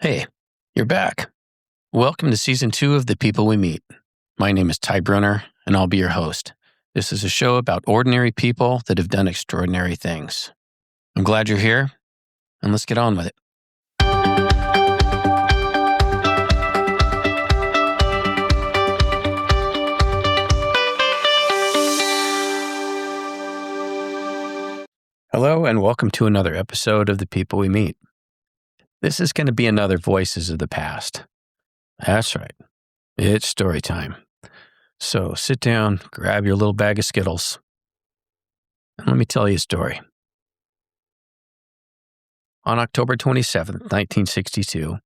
Hey, you're back. Welcome to Season 2 of The People We Meet. My name is Ty Brunner, and I'll be your host. This is a show about ordinary people that have done extraordinary things. I'm glad you're here, and let's get on with it. Hello, and welcome to another episode of The People We Meet. This is going to be another Voices of the Past. That's right. It's story time. So sit down, grab your little bag of Skittles, and let me tell you a story. On October 27, 1962,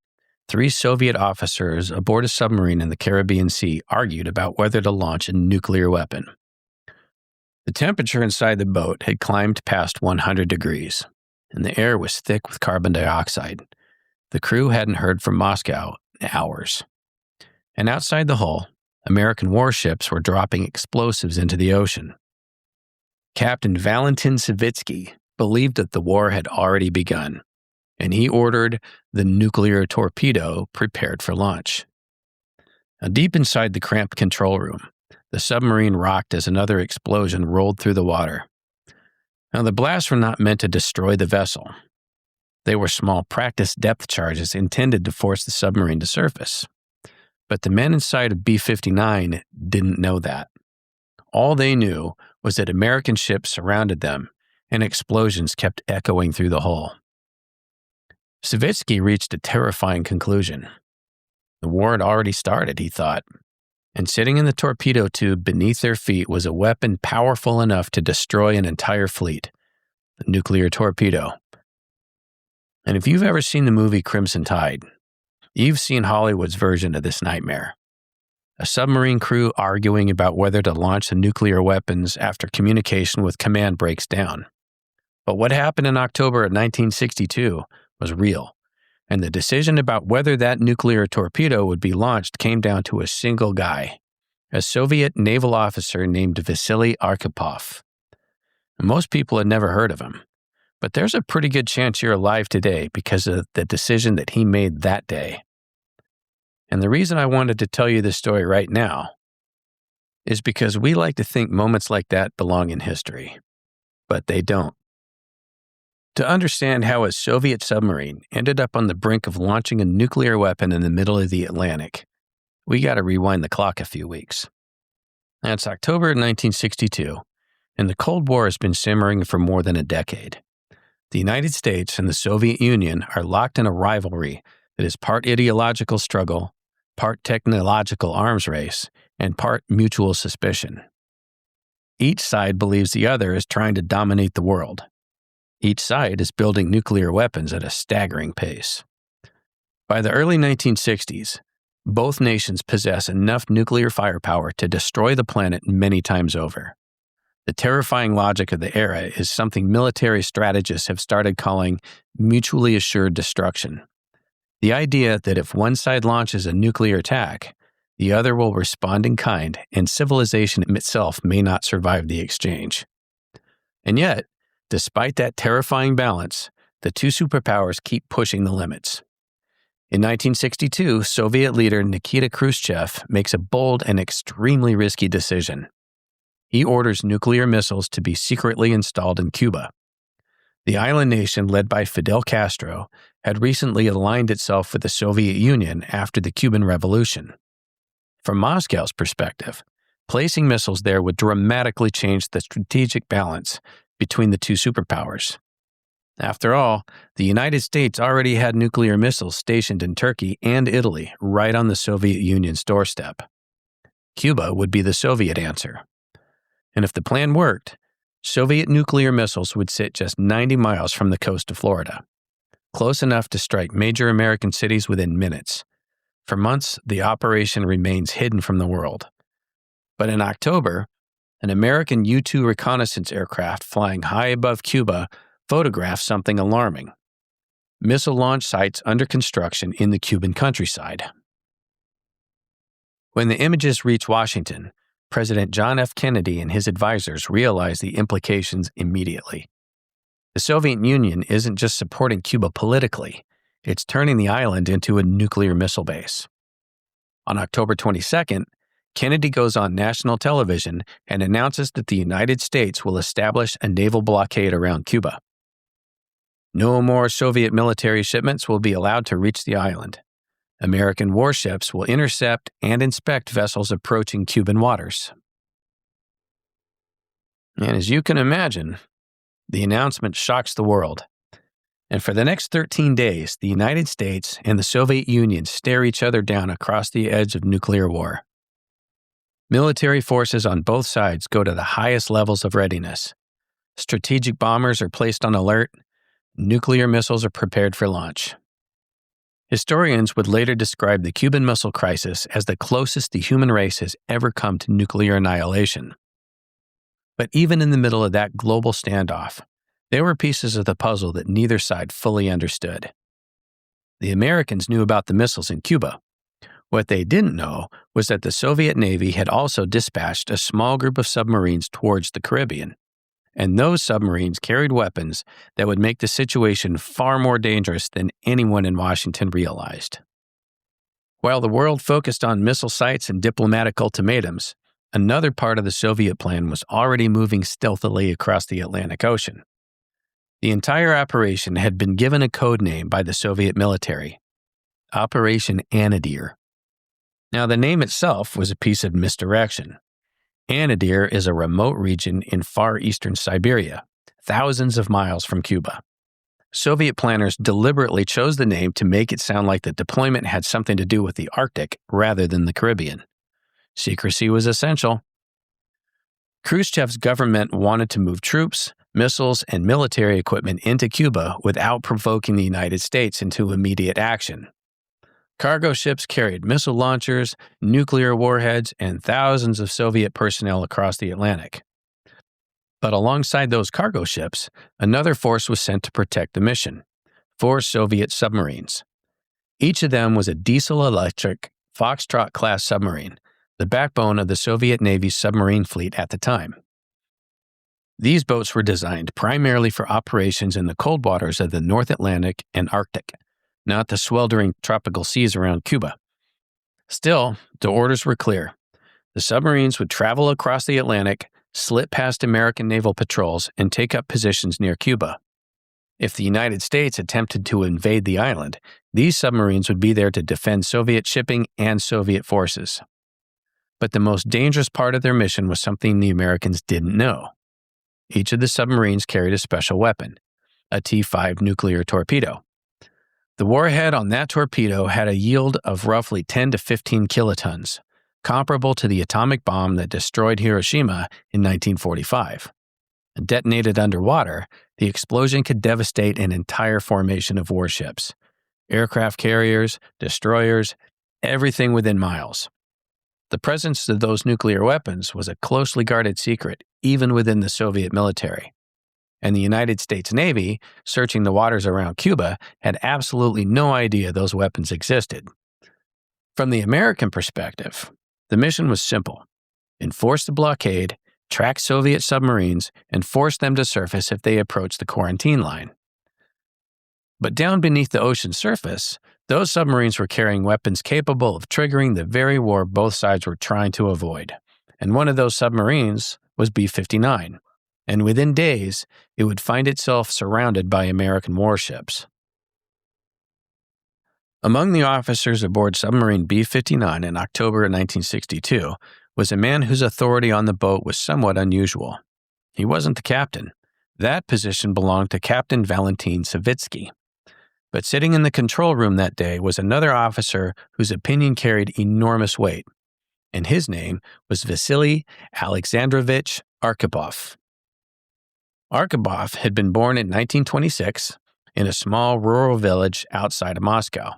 3 Soviet officers aboard a submarine in the Caribbean Sea argued about whether to launch a nuclear weapon. The temperature inside the boat had climbed past 100 degrees, and the air was thick with carbon dioxide. The crew hadn't heard from Moscow in hours. And outside the hull, American warships were dropping explosives into the ocean. Captain Valentin Savitsky believed that the war had already begun, and he ordered the nuclear torpedo prepared for launch. Now, deep inside the cramped control room, the submarine rocked as another explosion rolled through the water. Now, the blasts were not meant to destroy the vessel. They were small practice depth charges intended to force the submarine to surface. But the men inside of B-59 didn't know that. All they knew was that American ships surrounded them and explosions kept echoing through the hull. Savitsky reached a terrifying conclusion. The war had already started, he thought, and sitting in the torpedo tube beneath their feet was a weapon powerful enough to destroy an entire fleet, the nuclear torpedo. And if you've ever seen the movie Crimson Tide, you've seen Hollywood's version of this nightmare. A submarine crew arguing about whether to launch the nuclear weapons after communication with command breaks down. But what happened in October of 1962 was real, and the decision about whether that nuclear torpedo would be launched came down to a single guy, a Soviet naval officer named Vasily Arkhipov. Most people had never heard of him. But there's a pretty good chance you're alive today because of the decision that he made that day. And the reason I wanted to tell you this story right now is because we like to think moments like that belong in history, but they don't. To understand how a Soviet submarine ended up on the brink of launching a nuclear weapon in the middle of the Atlantic, we got to rewind the clock a few weeks. That's October 1962, and the Cold War has been simmering for more than a decade. The United States and the Soviet Union are locked in a rivalry that is part ideological struggle, part technological arms race, and part mutual suspicion. Each side believes the other is trying to dominate the world. Each side is building nuclear weapons at a staggering pace. By the early 1960s, both nations possess enough nuclear firepower to destroy the planet many times over. The terrifying logic of the era is something military strategists have started calling mutually assured destruction. The idea that if one side launches a nuclear attack, the other will respond in kind, and civilization itself may not survive the exchange. And yet, despite that terrifying balance, the two superpowers keep pushing the limits. In 1962, Soviet leader Nikita Khrushchev makes a bold and extremely risky decision. He orders nuclear missiles to be secretly installed in Cuba. The island nation led by Fidel Castro had recently aligned itself with the Soviet Union after the Cuban Revolution. From Moscow's perspective, placing missiles there would dramatically change the strategic balance between the two superpowers. After all, the United States already had nuclear missiles stationed in Turkey and Italy right on the Soviet Union's doorstep. Cuba would be the Soviet answer. And if the plan worked, Soviet nuclear missiles would sit just 90 miles from the coast of Florida, close enough to strike major American cities within minutes. For months, the operation remains hidden from the world. But in October, an American U-2 reconnaissance aircraft flying high above Cuba photographed something alarming: missile launch sites under construction in the Cuban countryside. When the images reached Washington, President John F. Kennedy and his advisors realized the implications immediately. The Soviet Union isn't just supporting Cuba politically, It's turning the island into a nuclear missile base. On October 22nd, Kennedy goes on national television and announces that the United States will establish a naval blockade around Cuba. No more Soviet military shipments will be allowed to reach the island. American warships will intercept and inspect vessels approaching Cuban waters. And as you can imagine, the announcement shocks the world. And for the next 13 days, the United States and the Soviet Union stare each other down across the edge of nuclear war. Military forces on both sides go to the highest levels of readiness. Strategic bombers are placed on alert. Nuclear missiles are prepared for launch. Historians would later describe the Cuban Missile Crisis as the closest the human race has ever come to nuclear annihilation. But even in the middle of that global standoff, there were pieces of the puzzle that neither side fully understood. The Americans knew about the missiles in Cuba. What they didn't know was that the Soviet Navy had also dispatched a small group of submarines towards the Caribbean, and those submarines carried weapons that would make the situation far more dangerous than anyone in Washington realized. While the world focused on missile sites and diplomatic ultimatums, another part of the Soviet plan was already moving stealthily across the Atlantic Ocean. The entire operation had been given a code name by the Soviet military, Operation Anadyr. Now, the name itself was a piece of misdirection. Anadyr is a remote region in far eastern Siberia, thousands of miles from Cuba. Soviet planners deliberately chose the name to make it sound like the deployment had something to do with the Arctic rather than the Caribbean. Secrecy was essential. Khrushchev's government wanted to move troops, missiles, and military equipment into Cuba without provoking the United States into immediate action. Cargo ships carried missile launchers, nuclear warheads, and thousands of Soviet personnel across the Atlantic. But alongside those cargo ships, another force was sent to protect the mission: 4 Soviet submarines. Each of them was a diesel-electric Foxtrot-class submarine, the backbone of the Soviet Navy's submarine fleet at the time. These boats were designed primarily for operations in the cold waters of the North Atlantic and Arctic, not the sweltering tropical seas around Cuba. Still, the orders were clear. The submarines would travel across the Atlantic, slip past American naval patrols, and take up positions near Cuba. If the United States attempted to invade the island, these submarines would be there to defend Soviet shipping and Soviet forces. But the most dangerous part of their mission was something the Americans didn't know. Each of the submarines carried a special weapon, a T-5 nuclear torpedo. The warhead on that torpedo had a yield of roughly 10 to 15 kilotons, comparable to the atomic bomb that destroyed Hiroshima in 1945. Detonated underwater, the explosion could devastate an entire formation of warships, aircraft carriers, destroyers, everything within miles. The presence of those nuclear weapons was a closely guarded secret, even within the Soviet military. And the United States Navy, searching the waters around Cuba, had absolutely no idea those weapons existed. From the American perspective, the mission was simple: enforce the blockade, track Soviet submarines, and force them to surface if they approached the quarantine line. But down beneath the ocean surface, those submarines were carrying weapons capable of triggering the very war both sides were trying to avoid. And one of those submarines was B-59. And within days, it would find itself surrounded by American warships. Among the officers aboard submarine B-59 in October 1962 was a man whose authority on the boat was somewhat unusual. He wasn't the captain. That position belonged to Captain Valentin Savitsky. But sitting in the control room that day was another officer whose opinion carried enormous weight, and his name was Vasily Alexandrovich Arkhipov. Arkhipov had been born in 1926 in a small rural village outside of Moscow.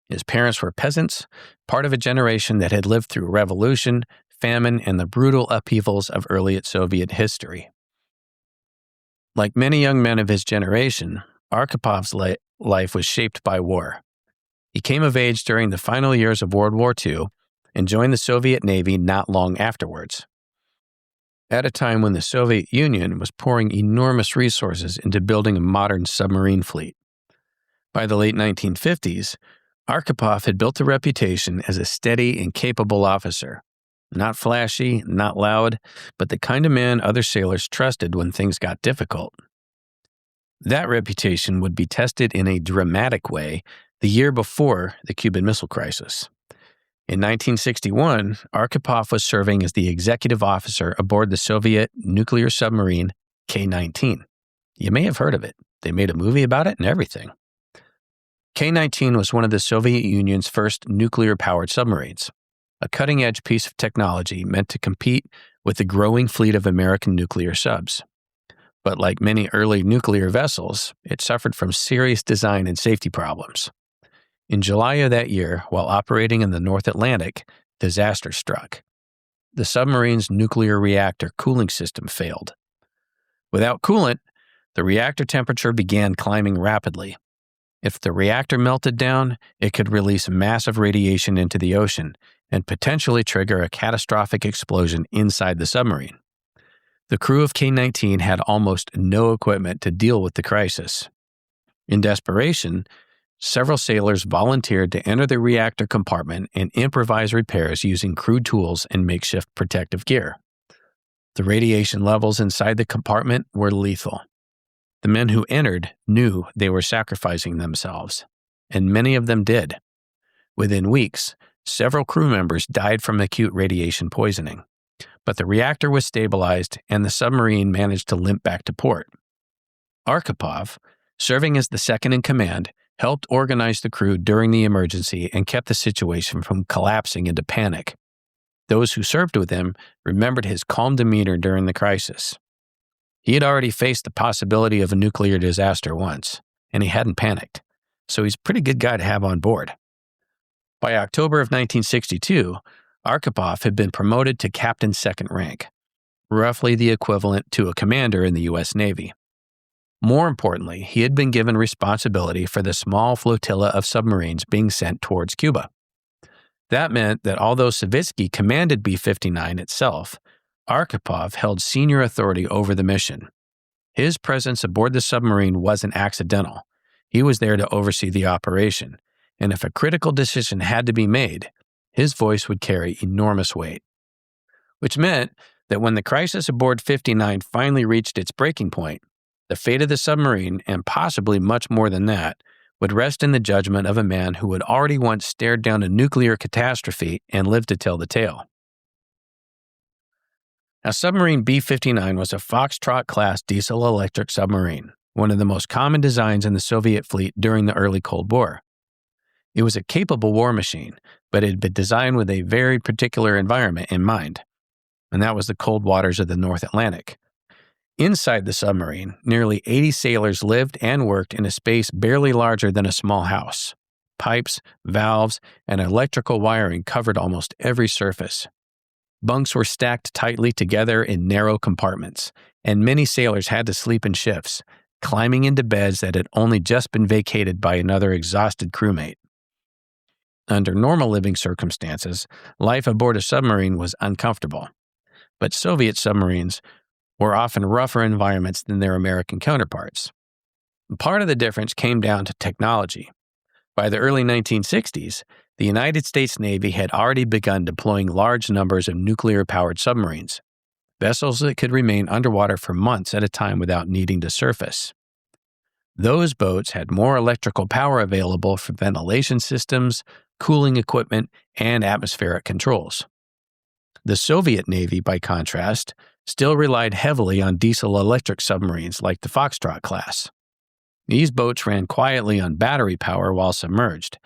His parents were peasants, part of a generation that had lived through revolution, famine, and the brutal upheavals of early Soviet history. Like many young men of his generation, Arkhipov's life was shaped by war. He came of age during the final years of World War II and joined the Soviet Navy not long afterwards, at a time when the Soviet Union was pouring enormous resources into building a modern submarine fleet. By the late 1950s, Arkhipov had built a reputation as a steady and capable officer. Not flashy, not loud, but the kind of man other sailors trusted when things got difficult. That reputation would be tested in a dramatic way the year before the Cuban Missile Crisis. In 1961, Arkhipov was serving as the executive officer aboard the Soviet nuclear submarine K-19. You may have heard of it. They made a movie about it and everything. K-19 was one of the Soviet Union's first nuclear-powered submarines, a cutting-edge piece of technology meant to compete with the growing fleet of American nuclear subs. But like many early nuclear vessels, it suffered from serious design and safety problems. In July of that year, while operating in the North Atlantic, disaster struck. The submarine's nuclear reactor cooling system failed. Without coolant, the reactor temperature began climbing rapidly. If the reactor melted down, it could release massive radiation into the ocean and potentially trigger a catastrophic explosion inside the submarine. The crew of K-19 had almost no equipment to deal with the crisis. In desperation, several sailors volunteered to enter the reactor compartment and improvise repairs using crude tools and makeshift protective gear. The radiation levels inside the compartment were lethal. The men who entered knew they were sacrificing themselves, and many of them did. Within weeks, several crew members died from acute radiation poisoning, but the reactor was stabilized and the submarine managed to limp back to port. Arkhipov, serving as the second in command, helped organize the crew during the emergency and kept the situation from collapsing into panic. Those who served with him remembered his calm demeanor during the crisis. He had already faced the possibility of a nuclear disaster once, and he hadn't panicked, so he's a pretty good guy to have on board. By October of 1962, Arkhipov had been promoted to captain second rank, roughly the equivalent to a commander in the U.S. Navy. More importantly, he had been given responsibility for the small flotilla of submarines being sent towards Cuba. That meant that although Savitsky commanded B-59 itself, Arkhipov held senior authority over the mission. His presence aboard the submarine wasn't accidental. He was there to oversee the operation, and if a critical decision had to be made, his voice would carry enormous weight. Which meant that when the crisis aboard 59 finally reached its breaking point, the fate of the submarine, and possibly much more than that, would rest in the judgment of a man who had already once stared down a nuclear catastrophe and lived to tell the tale. Now, submarine B-59 was a Foxtrot-class diesel-electric submarine, one of the most common designs in the Soviet fleet during the early Cold War. It was a capable war machine, but it had been designed with a very particular environment in mind, and that was the cold waters of the North Atlantic. Inside the submarine, nearly 80 sailors lived and worked in a space barely larger than a small house. Pipes, valves, and electrical wiring covered almost every surface. Bunks were stacked tightly together in narrow compartments, and many sailors had to sleep in shifts, climbing into beds that had only just been vacated by another exhausted crewmate. Under normal living circumstances, life aboard a submarine was uncomfortable, but Soviet submarines were often rougher environments than their American counterparts. Part of the difference came down to technology. By the early 1960s, the United States Navy had already begun deploying large numbers of nuclear-powered submarines, vessels that could remain underwater for months at a time without needing to surface. Those boats had more electrical power available for ventilation systems, cooling equipment, and atmospheric controls. The Soviet Navy, by contrast, still relied heavily on diesel-electric submarines like the Foxtrot class. These boats ran quietly on battery power while submerged,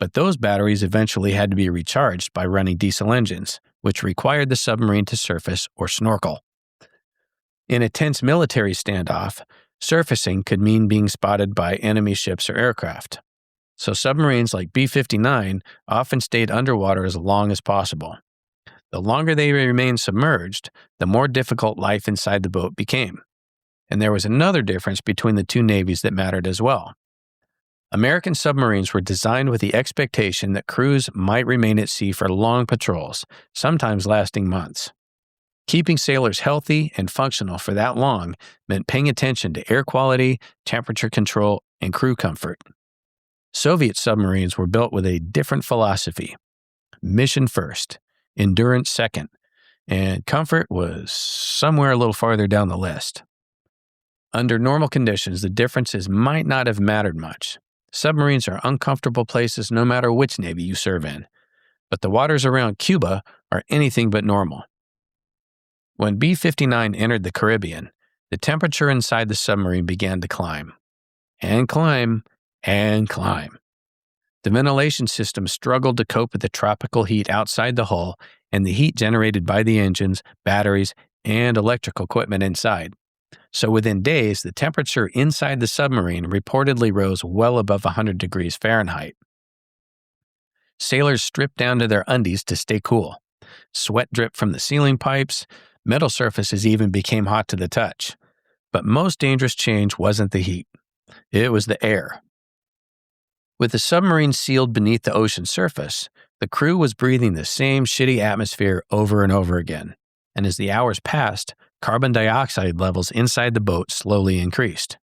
but those batteries eventually had to be recharged by running diesel engines, which required the submarine to surface or snorkel. In a tense military standoff, surfacing could mean being spotted by enemy ships or aircraft. So submarines like B-59 often stayed underwater as long as possible. The longer they remained submerged, the more difficult life inside the boat became. And there was another difference between the two navies that mattered as well. American submarines were designed with the expectation that crews might remain at sea for long patrols, sometimes lasting months. Keeping sailors healthy and functional for that long meant paying attention to air quality, temperature control, and crew comfort. Soviet submarines were built with a different philosophy: mission first, endurance second, and comfort was somewhere a little farther down the list. Under normal conditions, the differences might not have mattered much. Submarines are uncomfortable places no matter which navy you serve in, but the waters around Cuba are anything but normal. When B-59 entered the Caribbean, the temperature inside the submarine began to climb. And climb, and climb. The ventilation system struggled to cope with the tropical heat outside the hull and the heat generated by the engines, batteries, and electrical equipment inside. So within days, the temperature inside the submarine reportedly rose well above 100 degrees Fahrenheit. Sailors stripped down to their undies to stay cool. Sweat dripped from the ceiling pipes. Metal surfaces even became hot to the touch. But most dangerous change wasn't the heat. It was the air. With the submarine sealed beneath the ocean surface, the crew was breathing the same shitty atmosphere over and over again. And as the hours passed, carbon dioxide levels inside the boat slowly increased.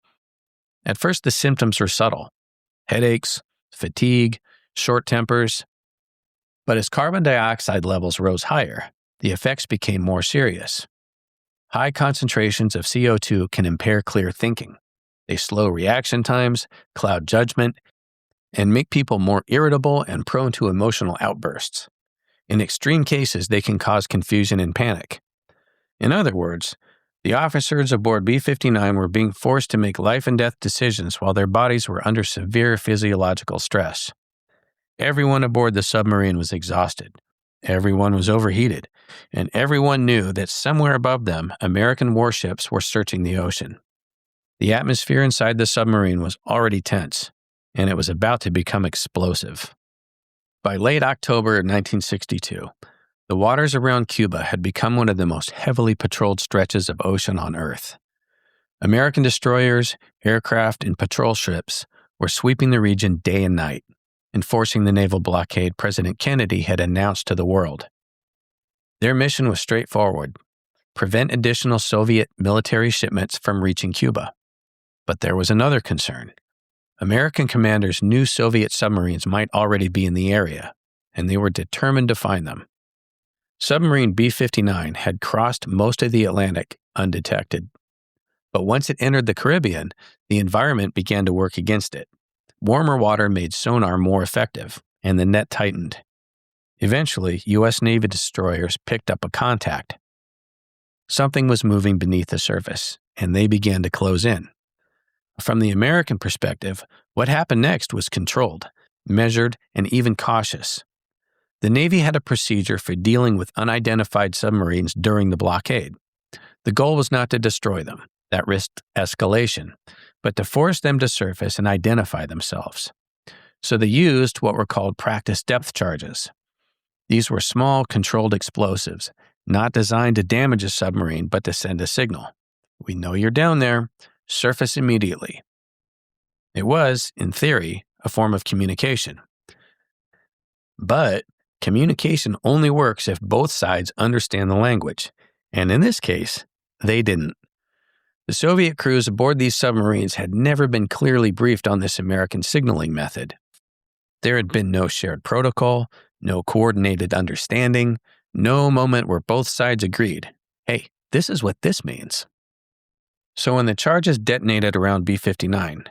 At first, the symptoms were subtle: headaches, fatigue, short tempers. But as carbon dioxide levels rose higher, the effects became more serious. High concentrations of CO2 can impair clear thinking. They slow reaction times, cloud judgment, and make people more irritable and prone to emotional outbursts. In extreme cases, they can cause confusion and panic. In other words, the officers aboard B-59 were being forced to make life and death decisions while their bodies were under severe physiological stress. Everyone aboard the submarine was exhausted. Everyone was overheated, and everyone knew that somewhere above them, American warships were searching the ocean. The atmosphere inside the submarine was already tense, and it was about to become explosive. By late October 1962, the waters around Cuba had become one of the most heavily patrolled stretches of ocean on Earth. American destroyers, aircraft, and patrol ships were sweeping the region day and night, enforcing the naval blockade President Kennedy had announced to the world. Their mission was straightforward: prevent additional Soviet military shipments from reaching Cuba. But there was another concern. American commanders knew Soviet submarines might already be in the area, and they were determined to find them. Submarine B-59 had crossed most of the Atlantic undetected. But once it entered the Caribbean, the environment began to work against it. Warmer water made sonar more effective, and the net tightened. Eventually, U.S. Navy destroyers picked up a contact. Something was moving beneath the surface, and they began to close in. From the American perspective, what happened next was controlled, measured, and even cautious. The Navy had a procedure for dealing with unidentified submarines during the blockade. The goal was not to destroy them, that risked escalation, but to force them to surface and identify themselves. So they used what were called practice depth charges. These were small, controlled explosives, not designed to damage a submarine, but to send a signal. We know you're down there. Surface immediately. It was, in theory, a form of communication. But communication only works if both sides understand the language, and in this case, they didn't. The Soviet crews aboard these submarines had never been clearly briefed on this American signaling method. There had been no shared protocol, no coordinated understanding, no moment where both sides agreed, hey, this is what this means. So when the charges detonated around B-59,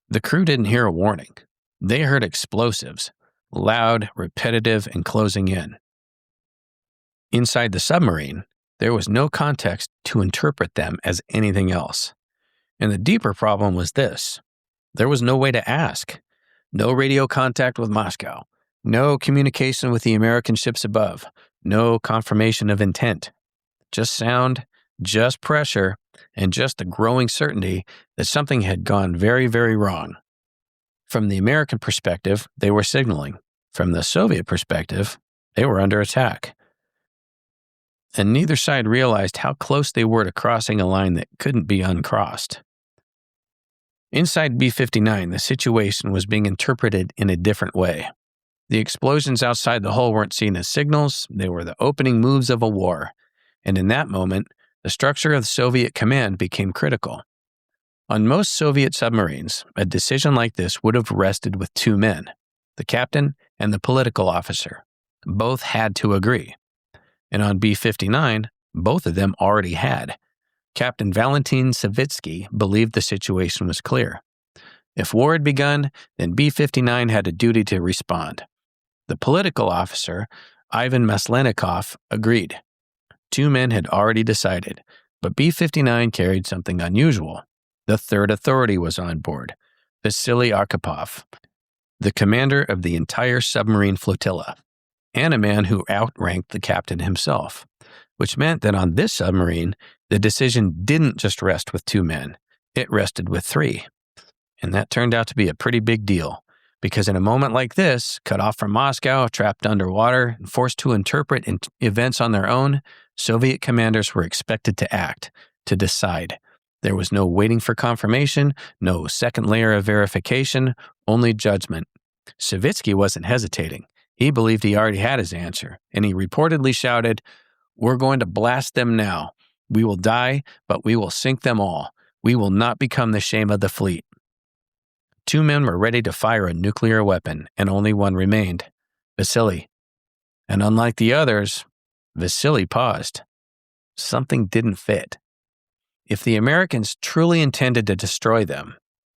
the crew didn't hear a warning. They heard explosives, loud, repetitive, and closing in. Inside the submarine, there was no context to interpret them as anything else. And the deeper problem was this: there was no way to ask. No radio contact with Moscow. No communication with the American ships above. No confirmation of intent. Just sound, just pressure, and just the growing certainty that something had gone very, very wrong. From the American perspective, they were signaling. From the Soviet perspective, they were under attack. And neither side realized how close they were to crossing a line that couldn't be uncrossed. Inside B-59, the situation was being interpreted in a different way. The explosions outside the hull weren't seen as signals, they were the opening moves of a war. And in that moment, the structure of the Soviet command became critical. On most Soviet submarines, a decision like this would have rested with two men, the captain and the political officer. Both had to agree. And on B-59, both of them already had. Captain Valentin Savitsky believed the situation was clear. If war had begun, then B-59 had a duty to respond. The political officer, Ivan Maslenikov, agreed. Two men had already decided, but B-59 carried something unusual. The third authority was on board, Vasily Arkhipov, the commander of the entire submarine flotilla, and a man who outranked the captain himself, which meant that on this submarine, the decision didn't just rest with two men, it rested with three. And that turned out to be a pretty big deal, because in a moment like this, cut off from Moscow, trapped underwater, and forced to interpret events on their own, Soviet commanders were expected to act, to decide. There was no waiting for confirmation, no second layer of verification, only judgment. Savitsky wasn't hesitating. He believed he already had his answer, and he reportedly shouted, "We're going to blast them now. We will die, but we will sink them all. We will not become the shame of the fleet." Two men were ready to fire a nuclear weapon, and only one remained, Vasily. And unlike the others, Vasily paused. Something didn't fit. If the Americans truly intended to destroy them,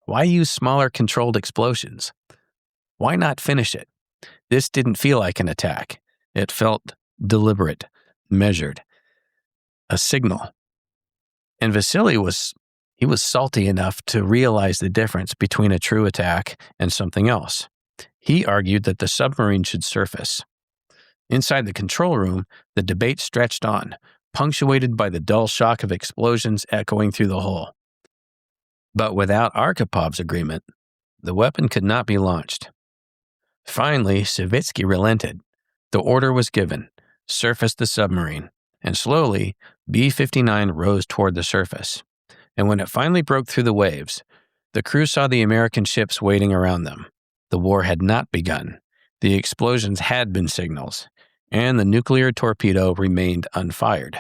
why use smaller controlled explosions? Why not finish it? This didn't feel like an attack. It felt deliberate, measured, a signal. And Vasily was salty enough to realize the difference between a true attack and something else. He argued that the submarine should surface. Inside the control room, the debate stretched on, punctuated by the dull shock of explosions echoing through the hull. But without Archipov's agreement, the weapon could not be launched. Finally, Savitsky relented. The order was given, surface the submarine, and slowly, B-59 rose toward the surface. And when it finally broke through the waves, the crew saw the American ships waiting around them. The war had not begun. The explosions had been signals, and the nuclear torpedo remained unfired.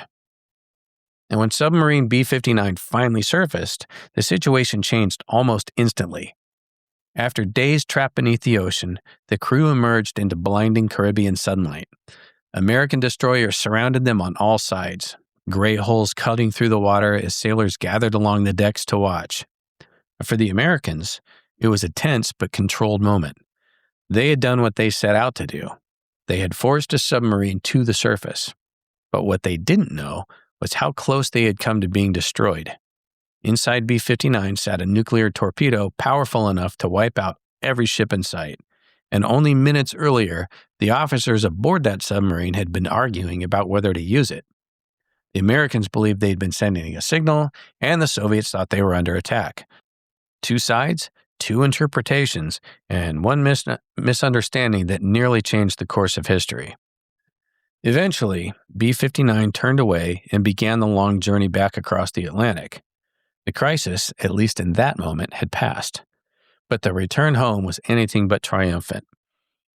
And when submarine B-59 finally surfaced, the situation changed almost instantly. After days trapped beneath the ocean, the crew emerged into blinding Caribbean sunlight. American destroyers surrounded them on all sides, gray holes cutting through the water as sailors gathered along the decks to watch. For the Americans, it was a tense but controlled moment. They had done what they set out to do. They had forced a submarine to the surface. But what they didn't know was how close they had come to being destroyed. Inside B-59 sat a nuclear torpedo powerful enough to wipe out every ship in sight. And only minutes earlier, the officers aboard that submarine had been arguing about whether to use it. The Americans believed they'd been sending a signal, and the Soviets thought they were under attack. Two sides, two interpretations, and one misunderstanding that nearly changed the course of history. Eventually, B-59 turned away and began the long journey back across the Atlantic. The crisis, at least in that moment, had passed. But the return home was anything but triumphant.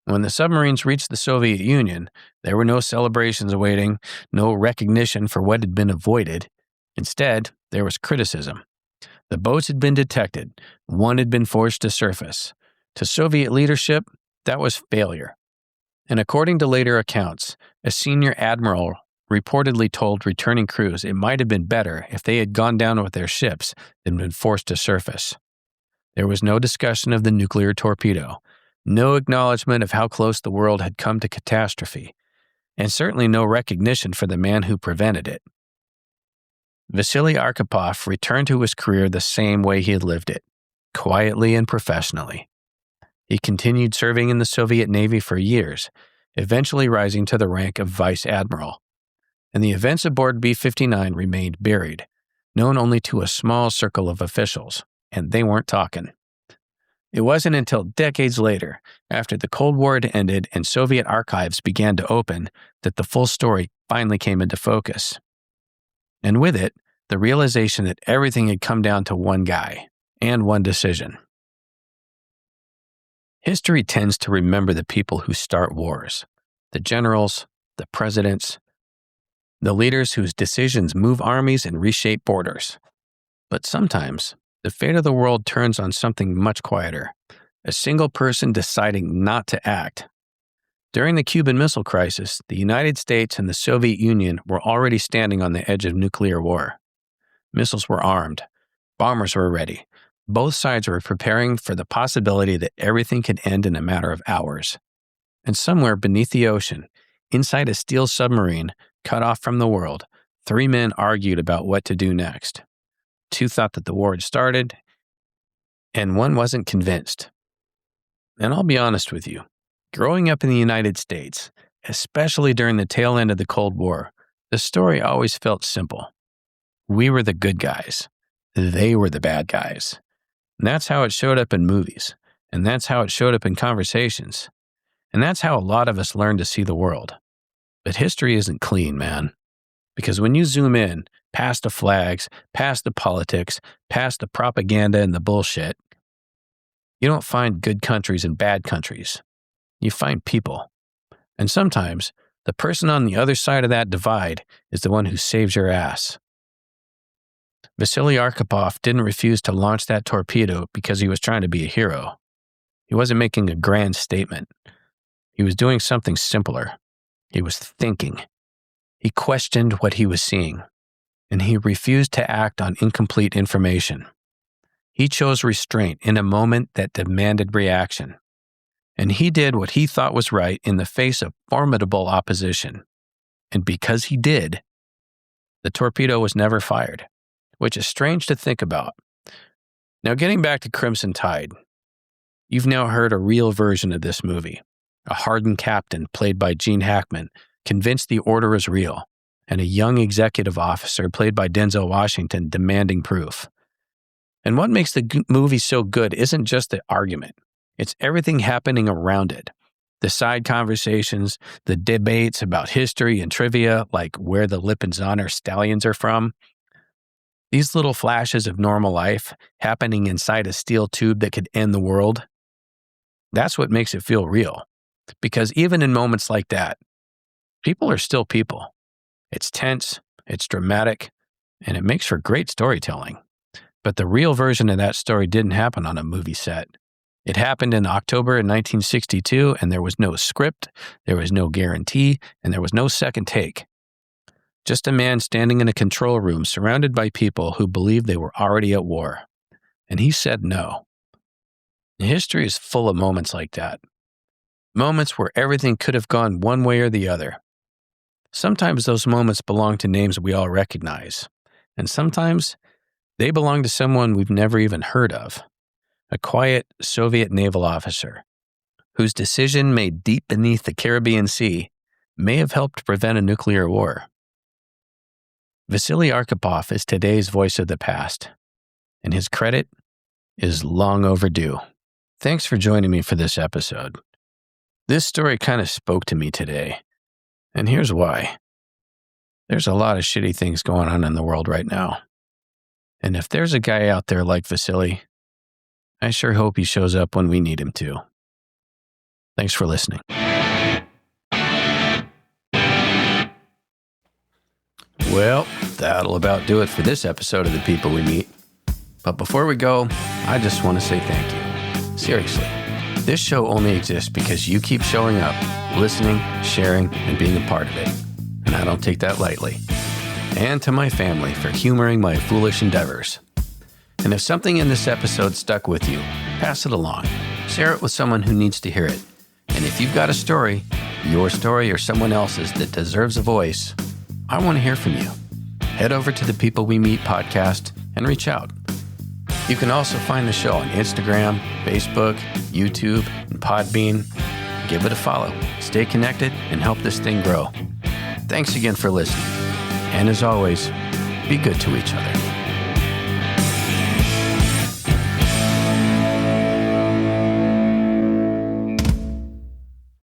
When the submarines reached the Soviet Union, there were no celebrations awaiting, no recognition for what had been avoided. Instead, there was criticism. The boats had been detected. One had been forced to surface. To Soviet leadership, that was failure. And according to later accounts, a senior admiral reportedly told returning crews it might have been better if they had gone down with their ships than been forced to surface. There was no discussion of the nuclear torpedo, no acknowledgement of how close the world had come to catastrophe, and certainly no recognition for the man who prevented it. Vasily Arkhipov returned to his career the same way he had lived it, quietly and professionally. He continued serving in the Soviet Navy for years, eventually rising to the rank of vice admiral. And the events aboard B-59 remained buried, known only to a small circle of officials, and they weren't talking. It wasn't until decades later, after the Cold War had ended and Soviet archives began to open, that the full story finally came into focus. And with it, the realization that everything had come down to one guy and one decision. History tends to remember the people who start wars, the generals, the presidents, the leaders whose decisions move armies and reshape borders. But sometimes the fate of the world turns on something much quieter: a single person deciding not to act. During the Cuban Missile Crisis, the United States and the Soviet Union were already standing on the edge of nuclear war. Missiles were armed. Bombers were ready. Both sides were preparing for the possibility that everything could end in a matter of hours. And somewhere beneath the ocean, inside a steel submarine, cut off from the world, 3 men argued about what to do next. 2 thought that the war had started, and 1 wasn't convinced. And I'll be honest with you. Growing up in the United States, especially during the tail end of the Cold War, the story always felt simple. We were the good guys. They were the bad guys. And that's how it showed up in movies. And that's how it showed up in conversations. And that's how a lot of us learned to see the world. But history isn't clean, man. Because when you zoom in, past the flags, past the politics, past the propaganda and the bullshit, you don't find good countries and bad countries. You find people. And sometimes, the person on the other side of that divide is the one who saves your ass. Vasily Arkhipov didn't refuse to launch that torpedo because he was trying to be a hero. He wasn't making a grand statement. He was doing something simpler. He was thinking. He questioned what he was seeing, and he refused to act on incomplete information. He chose restraint in a moment that demanded reaction. And he did what he thought was right in the face of formidable opposition. And because he did, the torpedo was never fired, which is strange to think about. Now, getting back to Crimson Tide, you've now heard a real version of this movie. A hardened captain, played by Gene Hackman, convinced the order is real, and a young executive officer, played by Denzel Washington, demanding proof. And what makes the movie so good isn't just the argument. It's everything happening around it. The side conversations, the debates about history and trivia, like where the Lippinzahner stallions are from. These little flashes of normal life happening inside a steel tube that could end the world. That's what makes it feel real. Because even in moments like that, people are still people. It's tense, it's dramatic, and it makes for great storytelling. But the real version of that story didn't happen on a movie set. It happened in October in 1962, and there was no script, there was no guarantee, and there was no second take. Just a man standing in a control room surrounded by people who believed they were already at war. And he said no. History is full of moments like that. Moments where everything could have gone one way or the other. Sometimes those moments belong to names we all recognize. And sometimes they belong to someone we've never even heard of. A quiet Soviet naval officer whose decision made deep beneath the Caribbean Sea may have helped prevent a nuclear war. Vasily Arkhipov is today's voice of the past, and his credit is long overdue. Thanks for joining me for this episode. This story kind of spoke to me today, and here's why. There's a lot of shitty things going on in the world right now. And if there's a guy out there like Vasily, I sure hope he shows up when we need him to. Thanks for listening. Well, that'll about do it for this episode of The People We Meet. But before we go, I just want to say thank you. Seriously, this show only exists because you keep showing up, listening, sharing, and being a part of it. And I don't take that lightly. And to my family for humoring my foolish endeavors. And if something in this episode stuck with you, pass it along. Share it with someone who needs to hear it. And if you've got a story, your story or someone else's that deserves a voice, I want to hear from you. Head over to the People We Meet podcast and reach out. You can also find the show on Instagram, Facebook, YouTube, and Podbean. Give it a follow. Stay connected and help this thing grow. Thanks again for listening. And as always, be good to each other.